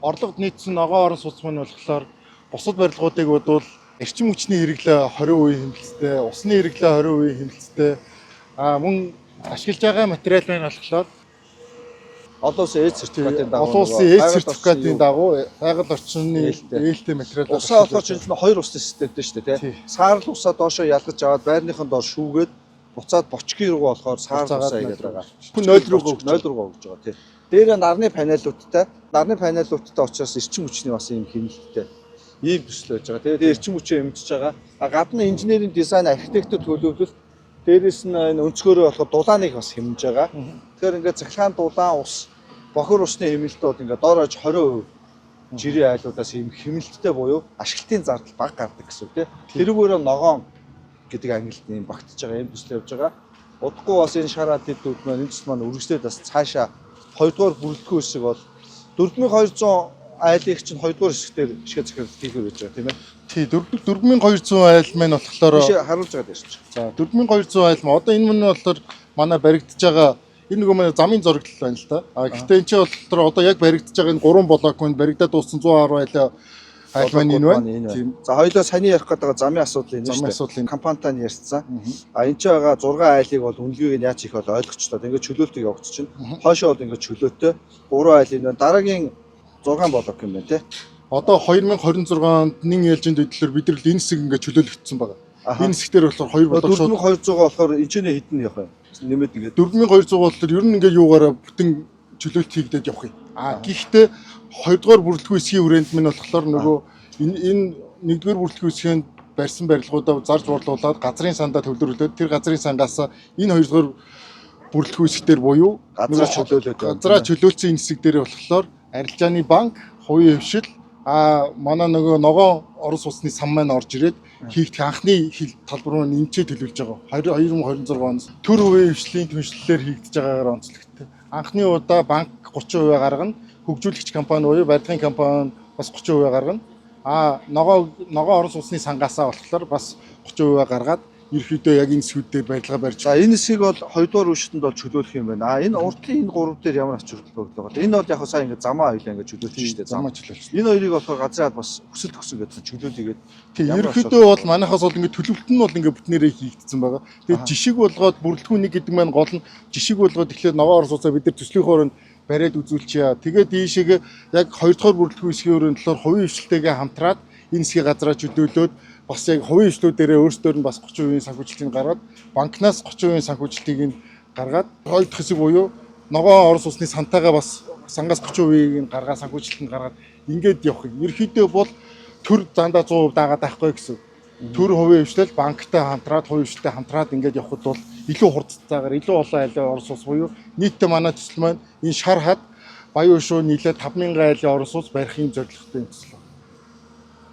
Орлогод нийцсэн ногоон орон сууц маань болохоор бусад барилгуудыг бодвол эрчим хүчний хэрэглээ 20% хэмнэлттэй, усны хэрэглээ 20% хэмнэлттэй. Мөн ашиглаж байгаа материал маань болохоор олон улсын ээлж сертификатын дагуу олон улсын ээлж сертификатын дагуу байгаль орчны ээлтэй материалаар усаа болохоор чинь хоёр усны системтэй шүү дээ тий. Саарл усаа доошоо ялгаж аваад байрныхан доор шүүгээд буцаад бочгийн руу болохоор саарл усаа игээд байгаа. Хүн 0 руу өгж байгаа тий. Дээр нарны панелуудтай учраас эрчим хүчний бас юм хэмнэлттэй ийм төсөл байж байгаа. Тэгээд эрчим хүчээ хэмжиж байгаа. Гадна инженерийн дизайн, архитектур төлөвлөлт дээрээс нь энэ өнцгөрөө болохоор дулааныг бас хэмнэж байгаа. Тэгэхээр ингээд цахилгаан дулаан ус, бохир усны хэмнэлт бол ингээд доорож 20% жирийн айлуудаас ийм хэмнэлттэй буюу ашиглалтын зардал бага гардаг гэсэн үг тийм. Тэрүүгээр ногоон гэдэг ангилт ийм багтж байгаа юм төсөл явж байгаа. Удахгүй бас энэ шар дэдүүд маань энэ төсөл маань үргэлжлээд бас цаашаа 2 дугаар бүрэлдэхүүн хэсэг бол 4200 айлыг чинь 2 дугаар хэсгээр ишгэ захирал хийхээр байж байгаа тийм ээ. Тий 4200 айл маань болохоор харуулж байгаа дээ шүү. За 4200 айл маа одоо энэ мань болохоор манай баригдаж байгаа энэ нөгөө манай замын зураглал байна л да. Гэхдээ энэ чинь болохоор одоо яг баригдаж байгаа энэ 3 блок маань баригдаад дууссан 110 айл маань энэ байна. Тийм. За хоёулаа саний ярих гэдэг замын асуудал энэ шүү дээ. Компанитай нь ярьсан. Энд ч байгаа 6 айлыг бол үнэлгээг нь яаж хийх бол ойлгочлоо. Ингээд чөлөөлтийг явуулчих чинь. Хойшоо бол ингээд чөлөөтэй 3 айлын дараагийн 6 блок юм байна тий. Одоо 2026 онд нэн ээлжинд хөдлөлөөр бид нар энэ хэсэг ингээд чөлөөлөгдсөн байгаа. Энэ хэсгээр болохоор 2 блок шууд 4200 болохоор энэчнээ хитэн явах юм. Нэмээд ингээд 4200 болохоор ер нь ингээд юугаараа бүтэн чөлөөлт хийгдээд явах юм. Гэхдээ 2 дугаар бүрэлдэхүүн хэсгийн хүрээнд минь болохоор нөгөө энэ 1 дугаар бүрэлдэхүүн хэсгийн барьсан барилгуудаа зарж борлуулад газрын сандаа төвлөрүүлээд тэр газрын сангаас энэ 2 дугаар бүрэлдэхүүн хэсгээр буюу газраа чөлөөлсөн энэ хэсэг дээр болохоор арилжааны банк, хувийн хвшил манай нөгөө ногоон орон сууцны сан маань орж ирээд хийх анхны талбар нь нэмчээ төлөвлөж байгаа. 2026 онд төр хувийн хвшлийн түншлэлээр хийгдэж байгаагаар онцлогтой. Анхны удаа банк 30% гаргана, хөгжүүлэгч компани буюу барилгын компани бас 30% гаргана. Ногоон орон сууцны сангаасаа болохоор бас 30% гаргаад ерөөхдөө яг энэ хэсгүүдээр барилга барьж. За энэ хэсгийг бол 2 дугаар үштэнд бол чөлөөлөх юм байна. Энэ урдлын энэ 3 дээр ямар ач холбогдол байгаа. Энэ бол яг сая ингэ замаа хоёлаа ингэ чөлөөлж штэ. Замаа чөлөөлж. Энэ хоёрыг болохоор газраад бас өсөл төгсөн гэдэг чөлөөлөгээд. Тийм ерөөхдөө бол манайхаас бол ингэ төлөвлөлт нь бол ингэ бүтнээрээ хийгдсэн байгаа. Тэгээд жишг болгоод бүрэлдэхүүн нэг гэдэг маань гол нь жишг болгоод тэгэхээр ногоон орон сууцаа бид нар төслийн хооронд бариад үзүүлчихье. Тэгээд ийшээгээ яг 2 дугаар бүрэлдэхүүн хэсгийн өрөөнд болохоор хувийн хвшилтэйгээ хамтраад энэ хэсгийг газраа чөлөөлөөд бас яг хувийн хвшлүүдээрээ өөрсдөр нь бас 30% санхүүжилтийг гаргаад банкнаас 30% санхүүжилтийг нь гаргаад хоёр дахь хэсэг буюу ногоон орон сууцны сантайгаа бас сангаас 30%-ийг нь гаргаад санхүүжилтийг гаргаад ингээд явах юм. Ерөнхийдөө бол төр зандаа 100% дагаад байхгүй гэсэн. Төр хувийн хвшлэл банктай хамтраад хувийн хвшлтэй хамтраад ингээд явхад бол илүү хурдцаагаар илүү олон айлын орон сууц буюу нийтдээ манай төсөл маань энэ шар хад баян шүү нийлээд 5000 айлын орон сууц барих юм зорилготой юм төсөл.